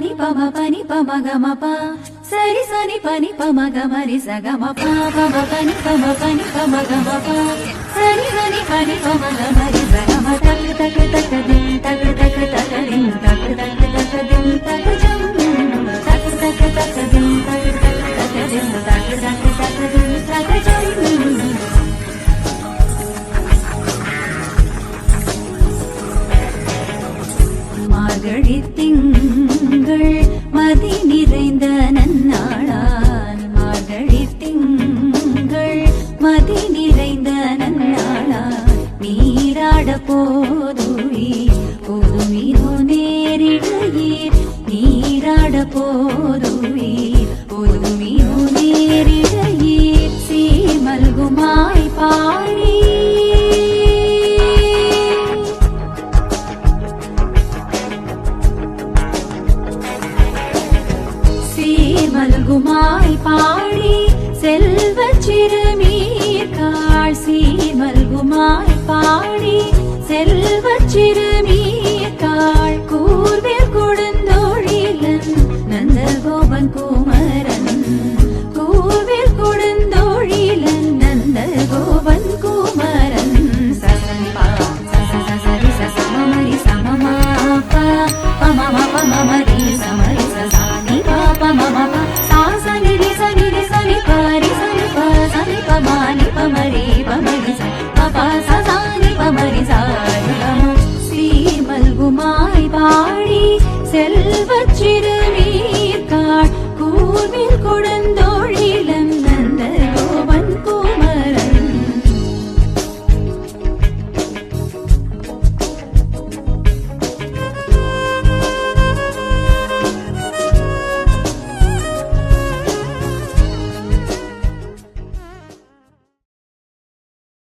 pani pama gama pa sari sani pani pama gama ri sa gama pa pama pani pama gama pa sari sani pani pama gama ri sa gama tak tak tak din tak tak tak din tak tak tak din tak jam tak tak tak din tak tak tak din tak tak tak din tak jam மார்கழி திங்கள் மதி நிறைந்த நன்னாளால் மார்கழி திங்கள் மதி நிறைந்த நன்னாளால் நீராட போதுவீரோ நேரிடையீர் நீராட போதுவீரோ நேரிடையீர் சீமல்குமாய் பாடி மல்குமாய் பாடி செல்வச் சிறுமீர்காள் சீமல்குமாய் பாடி செல்வச் சிறுமீர்காள் கூர்வேல் கொடுந்தோழிலன் நந்தகோபன் குமரன் கூர்வேல் கொடுந்தோழிலன் Nandagopan Kumaran சசனிபா சசரி சமமரி சமமாபா பமம பமமரி Chamari சசானி pama sa sa ni ri sa ni pa ri pa ma ni pa ma ri sa pa sa sa ni pa ma ri sa சீமல்குமாய் பாடி செல்வச் சிறுமீர்காள் கூர்வேல் கொடு